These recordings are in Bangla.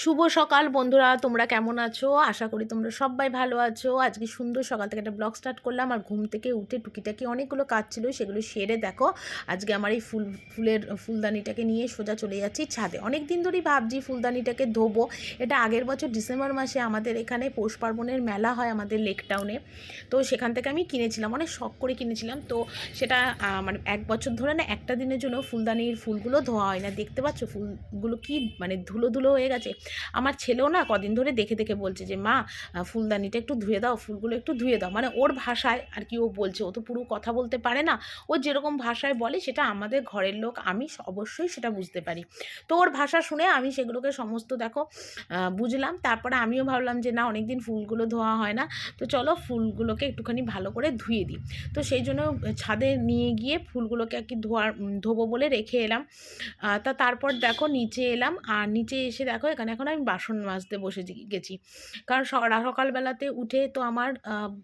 শুভ সকাল বন্ধুরা, তোমরা কেমন আছো? আশা করি তোমরা সবাই ভালো আছো। আজকে সুন্দর সকাল থেকে একটা ব্লগ স্টার্ট করলাম। আর ঘুম থেকে উঠে টুকিটাকি অনেকগুলো কাজ ছিল, সেগুলো সেরে দেখো আজকে আমার এই ফুলের ফুলদানিটাকে নিয়ে সোজা চলে যাচ্ছি ছাদে। অনেক দিন ধরেই ভাবছি ফুলদানিটাকে ধোবো। এটা আগের বছর ডিসেম্বর মাসে আমাদের এখানে পৌষ পার্বণের মেলা হয় আমাদের লেক টাউনে, তো সেখান থেকে আমি কিনেছিলাম, অনেক শখ করে কিনেছিলাম। তো সেটা মানে 1 বছর ধরে না একটা দিনের জন্য ফুলদানির ফুলগুলো ধোয়া হয় না। দেখতে পাচ্ছ ফুলগুলো কি মানে ধুলো ধুলো হয়ে গেছে। আমার ছেলেও না কদিন ধরে দেখে দেখে বলছে যে মা, ফুলদানিটা একটু ধুয়ে দাও, ফুলগুলো একটু ধুয়ে দাও। মানে ওর ভাষায় আর কি ও বলছে, ও তো পুরো কথা বলতে পারে না। ও যেরকম ভাষায় বলে সেটা আমাদের ঘরের লোক আমি অবশ্যই সেটা বুঝতে পারি। তো ওর ভাষা শুনে আমি সেগুলোকে সমস্ত দেখো বুঝলাম। তারপরে আমিও ভাবলাম যে না, অনেকদিন ফুলগুলো ধোয়া হয় না, তো চলো ফুলগুলোকে একটুখানি ভালো করে ধুয়ে দিই। তো সেই জন্য ছাদে নিয়ে গিয়ে ফুলগুলোকে আর কি ধোবো বলে রেখে এলাম। তারপর দেখো নিচে এলাম, আর নিচে এসে দেখো এখানে এখন আমি বাসন মাজতে বসে গেছি। কারণ সকালবেলাতে উঠে তো আমার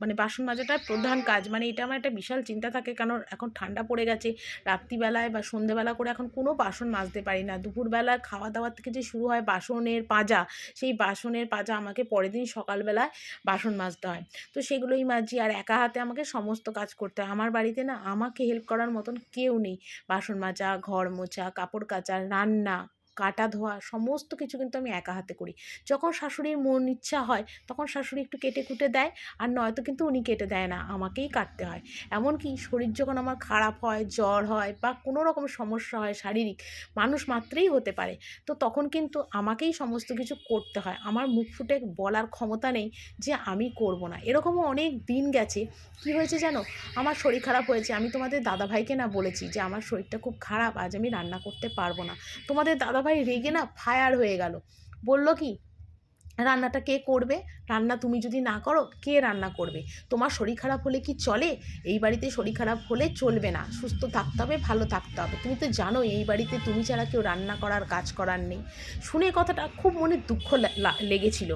মানে বাসন মাজাটা প্রধান কাজ। মানে এটা আমার একটা বিশাল চিন্তা থাকে, কারণ এখন ঠান্ডা পড়ে গেছে। রাত্রিবেলায় বা সন্ধেবেলা করে এখন কোনো বাসন মাজতে পারি না। দুপুরবেলা খাওয়া দাওয়ার থেকে যে শুরু হয় বাসনের পাজা, সেই বাসনের পাজা আমাকে পরের দিন সকালবেলায় বাসন মাজতে হয়। তো সেগুলোই মাজি, আর একা হাতে আমাকে সমস্ত কাজ করতে হয়। আমার বাড়িতে না আমাকে হেল্প করার মতন কেউ নেই। বাসন মাজা, ঘর মোছা, কাপড় কাচা, রান্না, কাটা ধোয়া সমস্ত কিছু কিন্তু আমি একা হাতে করি। যখন শাশুড়ির মন ইচ্ছা হয় তখন শাশুড়ি একটু কেটে কুটে দেয়, আর নয়তো কিন্তু উনি কেটে দেয় না, আমাকেই কাটতে হয়। এমনকি শরীর যখন আমার খারাপ হয়, জ্বর হয় বা কোনো রকম সমস্যা হয় শারীরিক, মানুষ মাত্রেই হতে পারে, তো তখন কিন্তু আমাকেই সমস্ত কিছু করতে হয়। আমার মুখ ফুটে বলার ক্ষমতা নেই যে আমি করব না। এরকমও অনেক দিন গেছে। কি হয়েছে জানো, আমার শরীর খারাপ হয়েছে, আমি তোমাদের দাদাভাইকে না বলেছি যে আমার শরীরটা খুব খারাপ, আজ আমি রান্না করতে পারবো না। তোমাদের দাদাভাই রেগে না ফায়ার হয়ে গেল। বলল কি, রান্নাটা কে করবে? রান্না তুমি যদি না করো কে রান্না করবে? তোমার শরীর খারাপ হলে কি চলে? এই বাড়িতে শরীর খারাপ হলে চলবে না, সুস্থ থাকতে হবে, ভালো থাকতে হবে। তুমি তো জানো এই বাড়িতে তুমি ছাড়া কেউ রান্না করার কাজ করার নেই। শুনে কথাটা খুব মনে দুঃখ লেগেছিল।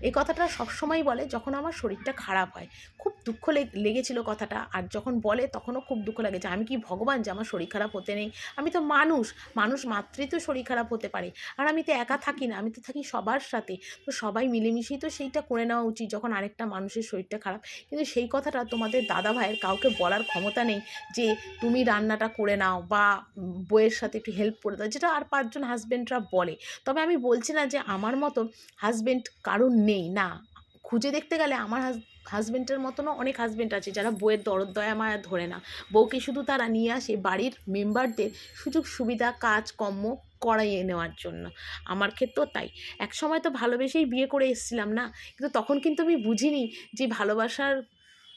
এই কথাটা সবসময় বলে যখন আমার শরীরটা খারাপ হয়। খুব দুঃখ লেগেছিল কথাটা, আর যখন বলে তখনও খুব দুঃখ লাগে যে আমি কি ভগবান যে আমার শরীর খারাপ হতে নেই? আমি তো মানুষ, মানুষ মাত্রই তো শরীর খারাপ হতে পারে। আর আমি তো একা থাকি না, আমি তো থাকি সবার সাথে। তো সবাই মিলেমিশেই তো সেইটা করে নেওয়া উচিত যখন আরেকটা মানুষের শরীরটা খারাপ। কিন্তু সেই কথাটা তোমাদের দাদা ভাইয়ের কাউকে বলার ক্ষমতা নেই যে তুমি রান্নাটা করে নাও বা বউয়ের সাথে একটু হেল্প করে দাও, যেটা আর 5 জন হাজব্যান্ডরা বলে। তবে আমি বলছি না যে আমার মতো হাজব্যান্ড কারণ নেই, না। খুঁজে দেখতে গেলে আমার হাজব্যান্ডের মতনও অনেক হাজব্যান্ড আছে যারা বউয়ের দরদ দয়া মায়া ধরে না। বউকে শুধু তারা নিয়ে আসে বাড়ির মেম্বারদের সুযোগ সুবিধা কাজকর্ম করাইয়ে নেওয়ার জন্য। আমার ক্ষেত্রেও তাই। একসময় তো ভালোবেসেই বিয়ে করে এসেছিলাম না, কিন্তু তখন কিন্তু আমি বুঝিনি যে ভালোবাসার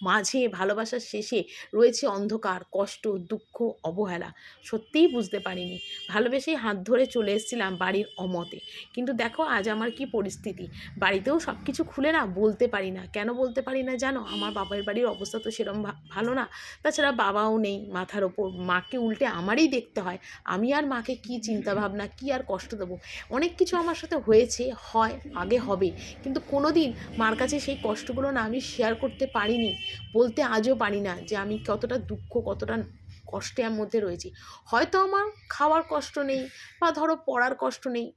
মাঝে, ভালোবাসার শেষে রয়েছে অন্ধকার, কষ্ট, দুঃখ, অবহেলা। সত্যিই বুঝতে পারিনি। ভালোবেসেই হাত ধরে চলে এসেছিলাম বাড়ির অমতে। কিন্তু দেখো আজ আমার কি পরিস্থিতি। বাড়িতেও সব কিছু খুলে না বলতে পারি না। কেন বলতে পারি না জানো? আমার বাবার বাড়ির অবস্থা তো সেরকম ভালো না। তাছাড়া বাবাও নেই মাথার ওপর, মাকে উল্টে আমারই দেখতে হয়। আমি আর মাকে কী চিন্তাভাবনা, কী আর কষ্ট দেবো? অনেক কিছু আমার সাথে হয়েছে, হয়, আগে হবে। কিন্তু কোনো দিন মার কাছে সেই কষ্টগুলো না আমি শেয়ার করতে পারিনি। বলতে আজও পারি না যে আমি কতটা দুঃখ, কতটা কষ্টের মধ্যে রয়েছি। হয়তো আমার খাওয়ার কষ্ট নেই বা ধরো পড়ার কষ্ট নেই,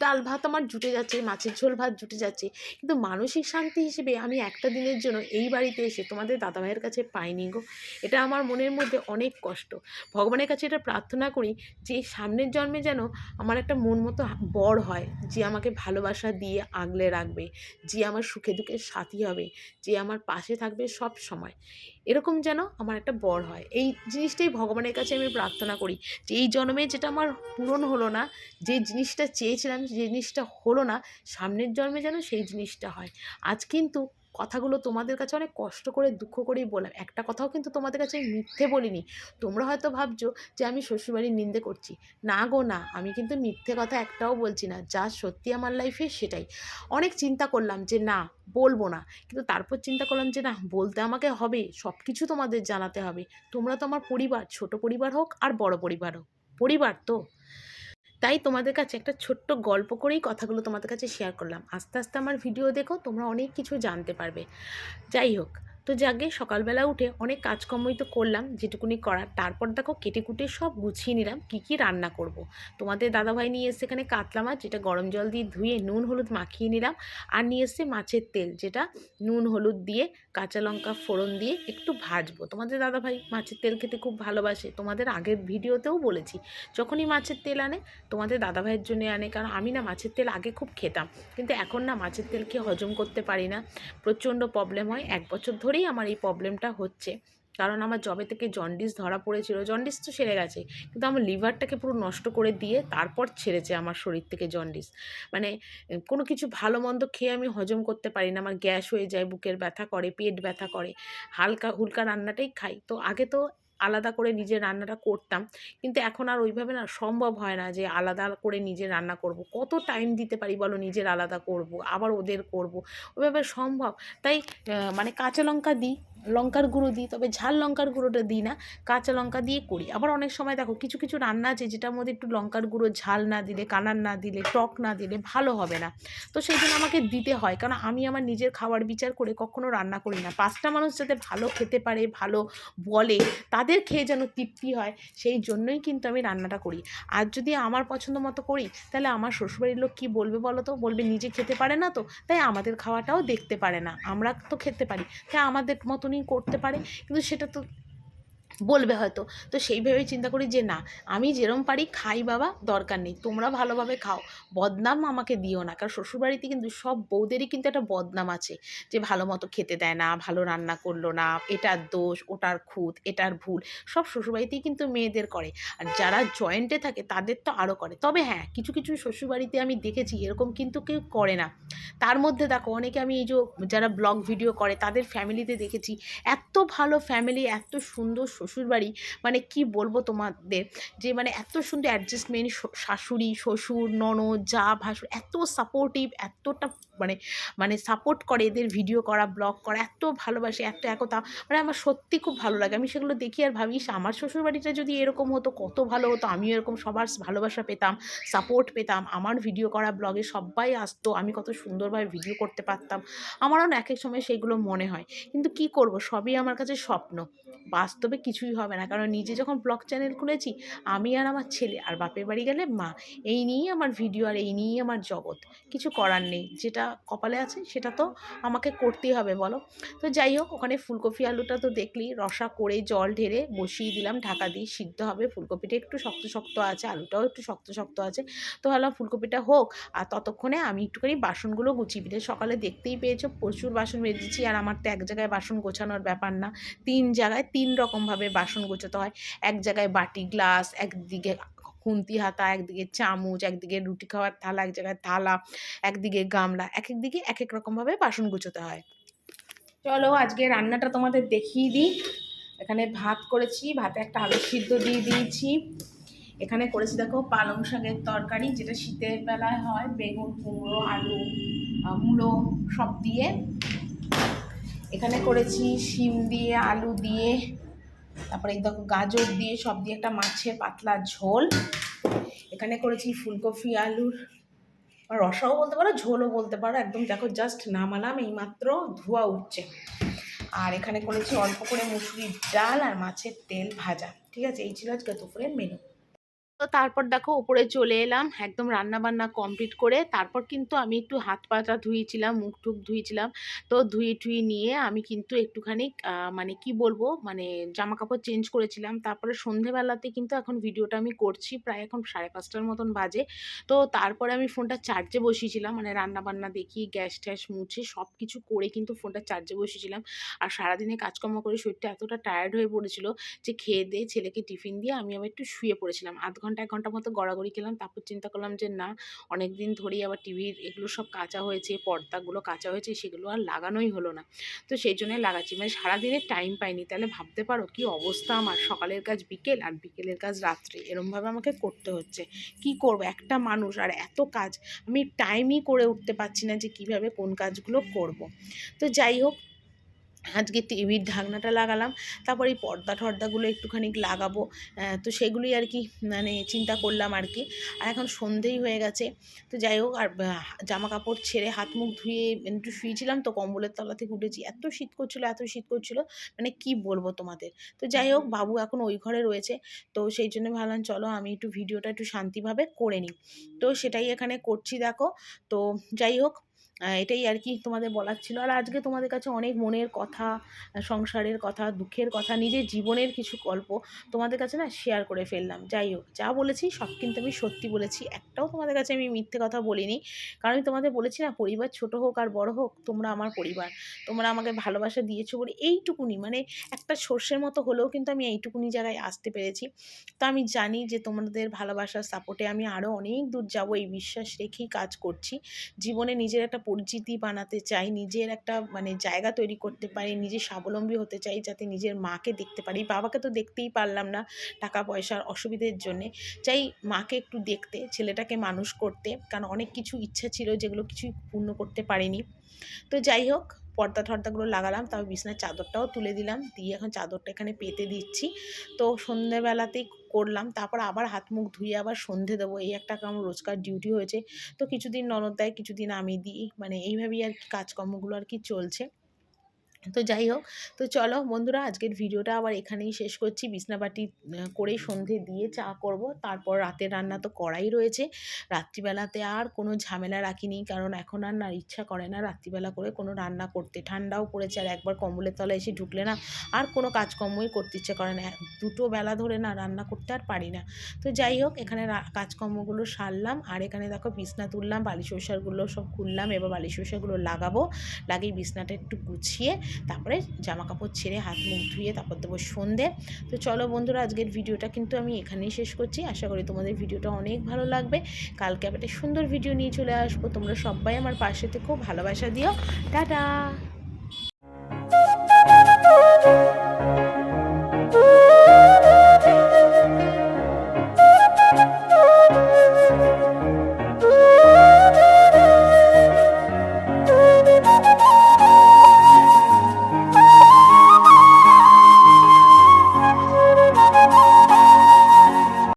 ডাল ভাত আমার জুটে যাচ্ছে, মাছের ঝোল ভাত জুটে যাচ্ছে, কিন্তু মানসিক শান্তি হিসেবে আমি একটা দিনের জন্য এই বাড়িতে এসে তোমাদের দাদাভাইয়ের কাছে পাইনি গো। এটা আমার মনের মধ্যে অনেক কষ্ট। ভগবানের কাছে এটা প্রার্থনা করি যে সামনের জন্মে যেন আমার একটা মন মতো বর হয়, যে আমাকে ভালোবাসা দিয়ে আগলে রাখবে, যে আমার সুখে দুঃখের সাথী হবে, যে আমার পাশে থাকবে সব সময়। এরকম যেন আমার একটা বর হয়, এই জিনিসটাই ভগবানের কাছে আমি প্রার্থনা করি। যে এই জন্মে যেটা আমার পূরণ হলো না, যে জিনিসটা চেয়েছিলাম যে জিনিসটা হলো না, সামনের জন্মে যেন সেই জিনিসটা হয়। আজ কিন্তু কথাগুলো তোমাদের কাছে অনেক কষ্ট করে দুঃখ করেই বললাম, একটা কথাও কিন্তু তোমাদের কাছে আমি মিথ্যে বলিনি। তোমরা হয়তো ভাবছো যে আমি শ্বশুরবাড়ির নিন্দে করছি। না গো না, আমি কিন্তু মিথ্যে কথা একটাও বলছি না, যা সত্যি আমার লাইফে সেটাই। অনেক চিন্তা করলাম যে না, বলবো না, কিন্তু তারপর চিন্তা করলাম যে না, বলতে আমাকে হবে, সব কিছু তোমাদের জানাতে হবে। তোমরা তো আমার পরিবার, ছোট পরিবার হোক আর বড় পরিবার হোক, পরিবার তো। তাই তোমাদের কাছে একটা ছোট্ট গল্প করেই কথাগুলো তোমাদের কাছে শেয়ার করলাম। আস্তে আস্তে আমার ভিডিও দেখো, তোমরা অনেক কিছু জানতে পারবে। যাই হোক, তো যাকে সকালবেলা উঠে অনেক কাজকর্মই তো করলাম যেটুকুনি করার, তারপর দেখো কেটে কুটে সব গুছিয়ে নিলাম কি কি রান্না করব। তোমাদের দাদাভাই নিয়ে এসছে এখানে কাতলা মাছ, যেটা গরম জল দিয়ে ধুয়ে নুন হলুদ মাখিয়ে নিলাম, আর নিয়ে এসছে মাছের তেল, যেটা নুন হলুদ দিয়ে কাঁচা লঙ্কা ফোড়ন দিয়ে একটু ভাজবো। তোমাদের দাদাভাই মাছের তেল খেতে খুব ভালোবাসে, তোমাদের আগের ভিডিওতেও বলেছি, যখনই মাছের তেল আনে তোমাদের দাদাভাইয়ের জন্য আনে, কারণ আমি না মাছের তেল আগে খুব খেতাম, কিন্তু এখন না মাছের তেল খেয়ে হজম করতে পারি না, প্রচণ্ড প্রবলেম হয়। 1 বছর ধরেই আমার এই প্রবলেমটা হচ্ছে, কারণ আমার জবে থেকে জন্ডিস ধরা পড়েছিল, জন্ডিস তো সেরে গেছে, কিন্তু আমার লিভারটাকে পুরো নষ্ট করে দিয়ে তারপর ছেড়েছে আমার শরীর থেকে জন্ডিস। মানে কোনো কিছু ভালো মন্দ খেয়ে আমি হজম করতে পারি না, আমার গ্যাস হয়ে যায়, বুকের ব্যথা করে, পেট ব্যথা করে, হালকা হুলকা রান্নাটাই খাই। তো আগে তো আলাদা করে নিজের রান্নাটা করতাম, কিন্তু এখন আর ওইভাবে না সম্ভব হয় না যে আলাদা করে নিজে রান্না করব। কত টাইম দিতে পারি বলো, নিজের আলাদা করব আবার ওদের করব, ওইভাবে সম্ভব? তাই মানে কাঁচা লঙ্কা দিই, লঙ্কার গুঁড়ো দিই, তবে ঝাল লঙ্কার গুঁড়োটা দিই না, কাঁচা লঙ্কা দিয়ে করি। আবার অনেক সময় দেখো কিছু কিছু রান্না আছে যেটার মধ্যে একটু লঙ্কার গুঁড়ো ঝাল না দিলে, কানার না দিলে, টক না দিলে ভালো হবে না, তো সেই জন্য আমাকে দিতে হয়, কারণ আমি আমার নিজের খাবার বিচার করে কখনো রান্না করি না। 5টা মানুষ যাতে ভালো খেতে পারে, ভালো বলে, তাদের খেয়ে যেন তৃপ্তি হয়, সেই জন্যই কিন্তু আমি রান্নাটা করি। আর যদি আমার পছন্দ মতো করি তাহলে আমার শ্বশুরবাড়ির লোক কী বলবে বলো তো? বলবে নিজে খেতে পারে না, তো তাই আমাদের খাওয়াটাও দেখতে পারে না, আমরা তো খেতে পারি তাই আমাদের মতনই করতে পারে, কিন্তু সেটা তো বলবে হয়তো। তো সেইভাবেই চিন্তা করি যে না, আমি যেরম পারি খাই বাবা, দরকার নেই, তোমরা ভালোভাবে খাও, বদনাম আমাকে দিও না, কারণ শ্বশুরবাড়িতে কিন্তু সব বউদেরই কিন্তু একটা বদনাম আছে, যে ভালো মতো খেতে দেয় না, ভালো রান্না করলো না, এটার দোষ, ওটার খুঁত, এটার ভুল, সব শ্বশুরবাড়িতেই কিন্তু মেয়েদের করে। আর যারা জয়েন্টে থাকে তাদের তো আরও করে। তবে হ্যাঁ, কিছু কিছু শ্বশুরবাড়িতে আমি দেখেছি এরকম কিন্তু কেউ করে না। তার মধ্যে দেখো অনেকে, আমি এই যে যারা ব্লগ ভিডিও করে তাদের ফ্যামিলিতে দেখেছি, এত ভালো ফ্যামিলি, এত সুন্দর শ্বশুরবাড়ি, মানে কি বলবো তোমাদের, যে মানে এত সুন্দর অ্যাডজাস্টমেন্ট, শাশুড়ি শ্বশুর ননদ যা ভাসুর এত সাপোর্টিভ, এতটা মানে মানে সাপোর্ট করে, এদের ভিডিও করা ব্লগ করা এত ভালোবাসে, এত একতা, মানে আমার সত্যি খুব ভালো লাগে। আমি সেগুলো দেখি আর ভাবি, আমার শ্বশুরবাড়িটা যদি এরকম হতো কত ভালো হতো, আমিও এরকম সবার ভালোবাসা পেতাম, সাপোর্ট পেতাম, আমার ভিডিও করা ব্লগে সবাই আসতো, আমি কত সুন্দরভাবে ভিডিও করতে পারতাম। আমারও না এক এক সময় সেইগুলো মনে হয়, কিন্তু কি করব, সবই আমার কাছে স্বপ্ন, বাস্তবে কিছুই হবে না, কারণ নিজে যখন ব্লগ চ্যানেল খুলেছি, আমি আর আমার ছেলে, আর বাপের বাড়ি গেলে মা, এই নিয়েই আমার ভিডিও, আর এই নিয়েই আমার জগৎ, কিছু করার নেই, যেটা কপালে আছে সেটা তো আমাকে করতেই হবে বলো। তো যাই হোক, ওখানে ফুলকপি আলুটা তো দেখলি, রসা করে জল ঢেলে বসিয়ে দিলাম, ঢাকা দিয়ে সিদ্ধ হবে, ফুলকপিটা একটু শক্ত শক্ত আছে, আলুটাও একটু শক্ত শক্ত আছে, তো ভাবলাম ফুলকপিটা হোক, আর ততক্ষণে আমি একটুখানি বাসনগুলো গুছিয়ে দিলে, সকালে দেখতেই পেয়েছো প্রচুর বাসন মেজেছি, আর আমার তো এক জায়গায় বাসন গোছানোর ব্যাপার না, 3 জায়গায় 3 রকমভাবে বাসন গোছাতে হয়। এক জায়গায় বাটি গ্লাস, একদিকে খুন্তি হাতা, একদিকে চামচ, একদিকে রুটি খাওয়ার থালা, এক জায়গায় থালা, একদিকে গামলা, এক এক দিকে এক এক রকমভাবে বাসন গোছাতে হয়। চলো আজকে রান্নাটা তোমাদের দেখিয়ে দিই। এখানে ভাত করেছি, ভাতে একটা আলু সিদ্ধ দিয়ে দিয়েছি, এখানে করেছি দেখো পালং শাকের তরকারি, যেটা শীতের বেলায় হয়, বেগুন কুমড়ো আলু মূলো সব দিয়ে। এখানে করেছি শিম দিয়ে, আলু দিয়ে, তারপরে এই দেখো গাজর দিয়ে, সব দিয়ে একটা মাছের পাতলা ঝোল। এখানে করেছি ফুলকপি আলুর রসাও বলতে পারো, ঝোলও বলতে পারো, একদম দেখো জাস্ট নামালাম, এইমাত্র ধোয়া উঠছে। আর এখানে করেছি অল্প করে মুসুরির ডাল আর মাছের তেল ভাজা। ঠিক আছে, এই ছিল আজকে দুপুরের মেনু। তো তারপর দেখো উপরে চলে এলাম, একদম রান্না বান্না কমপ্লিট করে, তারপর কিন্তু আমি একটু হাত পাটা ধুয়েছিলাম, মুখ টুক ধুয়েছিলাম, তো ধুয়ে টুয়ে নিয়ে আমি কিন্তু একটুখানি মানে কি বলবো, মানে জামা কাপড় চেঞ্জ করেছিলাম, তারপরে সন্ধেবেলাতে কিন্তু এখন ভিডিওটা আমি করছি, প্রায় এখন 5:30টার মতন বাজে। তো তারপরে আমি ফোনটা চার্জে বসিয়েছিলাম, মানে রান্না বান্না দেখি গ্যাস ট্যাস মুছে সব কিছু করে কিন্তু ফোনটা চার্জে বসিয়েছিলাম। আর সারাদিনে কাজকর্ম করে শরীরটা এতটা টায়ার্ড হয়ে পড়েছিল যে খেয়ে দিয়ে ছেলেকে টিফিন দিয়ে আমি আবার একটু শুয়ে পড়েছিলাম, 1 ঘন্টা মতো গড়াগড়ি খেলাম, তারপর চিন্তা করলাম যে না, অনেক দিন ধরেই আবার টিভির এগুলো সব কাচা হয়েছে, পর্দাগুলো কাচা হয়েছে, সেগুলো আর লাগানোই হলো না, তো সেই জন্যই লাগাচ্ছি, মানে সারাদিনে টাইম পাইনি। তাহলে ভাবতে পারো কি অবস্থা আমার, সকালের কাজ বিকেল আর বিকেলের কাজ রাত্রে, এরমভাবে আমাকে করতে হচ্ছে। কি করব, একটা মানুষ আর এত কাজ, আমি টাইমই করে উঠতে পারছি না যে কিভাবে কোন কাজগুলো করব। তো যাই হোক, আজকে টিভির ঢাকনাটা লাগালাম, তারপর এই পর্দা টর্দাগুলো একটুখানি লাগাবো, তো সেগুলোই আর কি মানে চিন্তা করলাম আর কি। আর এখন সন্ধেই হয়ে গেছে, তো যাই হোক। আর জামা কাপড় ছেড়ে হাত মুখ ধুয়ে একটু শুয়েছিলাম, তো কম্বলের তলা থেকে উঠেছি, এত শীত করছিল, এত শীত করছিল, মানে কি বলবো তোমাদের। তো যাই হোক, বাবু এখন ওই ঘরে রয়েছে, তো সেই জন্য ভাবলাম চলো আমি একটু ভিডিওটা একটু শান্তিভাবে করে নিই, তো সেটাই এখানে করছি দেখো। তো যাই হোক, এটাই আর কি তোমাদের বলার ছিল। আর আজকে তোমাদের কাছে অনেক মনের কথা, সংসারের কথা, দুঃখের কথা, নিজের জীবনের কিছু গল্প তোমাদের কাছে না শেয়ার করে ফেললাম। যাই হোক, যা বলেছি সব কিন্তু আমি সত্যি বলেছি, একটাও তোমাদের কাছে আমি মিথ্যে কথা বলিনি। কারণ আমি তোমাদের বলেছি না, পরিবার ছোট হোক আর বড় হোক, তোমরা আমার পরিবার, তোমরা আমাকে ভালোবাসা দিয়েছো বলে এইটুকুনি, মানে একটা সর্ষের মতো হলেও কিন্তু আমি এইটুকুনি জায়গায় আসতে পেরেছি। তো আমি জানি যে তোমাদের ভালোবাসার সাপোর্টে আমি আরও অনেক দূর যাবো, এই বিশ্বাস রেখেই কাজ করছি। জীবনে নিজের একটা পরিচিতি বানাতে চাই, নিজের একটা মানে জায়গা তৈরি করতে পারি, নিজে স্বাবলম্বী হতে চাই, যাতে নিজের মাকে দেখতে পারি। বাবাকে তো দেখতেই পারলাম না টাকা পয়সার অসুবিধের জন্যে, চাই মাকে একটু দেখতে, ছেলেটাকে মানুষ করতে, কারণ অনেক কিছু ইচ্ছা ছিল যেগুলো কিছুই পূর্ণ করতে পারিনি। তো যাই হোক, পর্দা টর্দাগুলো লাগালাম, তবে বিছনার চাদরটাও তুলে দিলাম, দিয়ে এখন চাদরটা এখানে পেতে দিচ্ছি। তো সন্ধ্যেবেলাতেই করলাম, তারপর আবার হাত মুখ ধুয়ে আবার সন্ধে দেবো, এই একটা আমার রোজকার ডিউটি হয়েছে। তো কিছুদিন ননদ দেয়, কিছুদিন আমি দিই, মানে এইভাবেই আর কি কাজকর্মগুলো আর কি চলছে। তো যাই হোক, তো চলো বন্ধুরা, আজকের ভিডিওটা আবার এখানেই শেষ করছি। বিছনাবাটি করেই সন্ধে দিয়ে চা করব, তারপর রাতের রান্না তো করাই রয়েছে। রাত্রিবেলাতে আর কোনো ঝামেলা রাখিনি, কারণ এখন আর না ইচ্ছা করে না রাত্রিবেলা করে কোনো রান্না করতে, ঠান্ডাও পড়েছে, আর একবার কম্বলের তলায় এসে ঢুকলে না আর কোনো কাজকর্মই করতে ইচ্ছে করে না, দুটো বেলা ধরে না রান্না করতে আর পারি না। তো যাই হোক, এখানে কাজকর্মগুলো সারলাম, আর এখানে দেখো বিছনা তুললাম, বালিশ ওষারগুলো সব খুললাম, এবার বালিশ ওষারগুলো লাগাবো, লাগিয়ে বিছনাটা একটু গুছিয়ে তারপরে জামা কাপড় ছেড়ে হাত মুখ ধুয়ে তারপর দেবো সন্ধে। তো চলো বন্ধুরা, আজকের ভিডিওটা কিন্তু আমি এখানেই শেষ করছি। আশা করি তোমাদের ভিডিওটা অনেক ভালো লাগবে। কালকে আবার একটা সুন্দর ভিডিও নিয়ে চলে আসবো, তোমরা সবাই আমার পাশে থেকো, ভালোবাসা দিও। টাটা।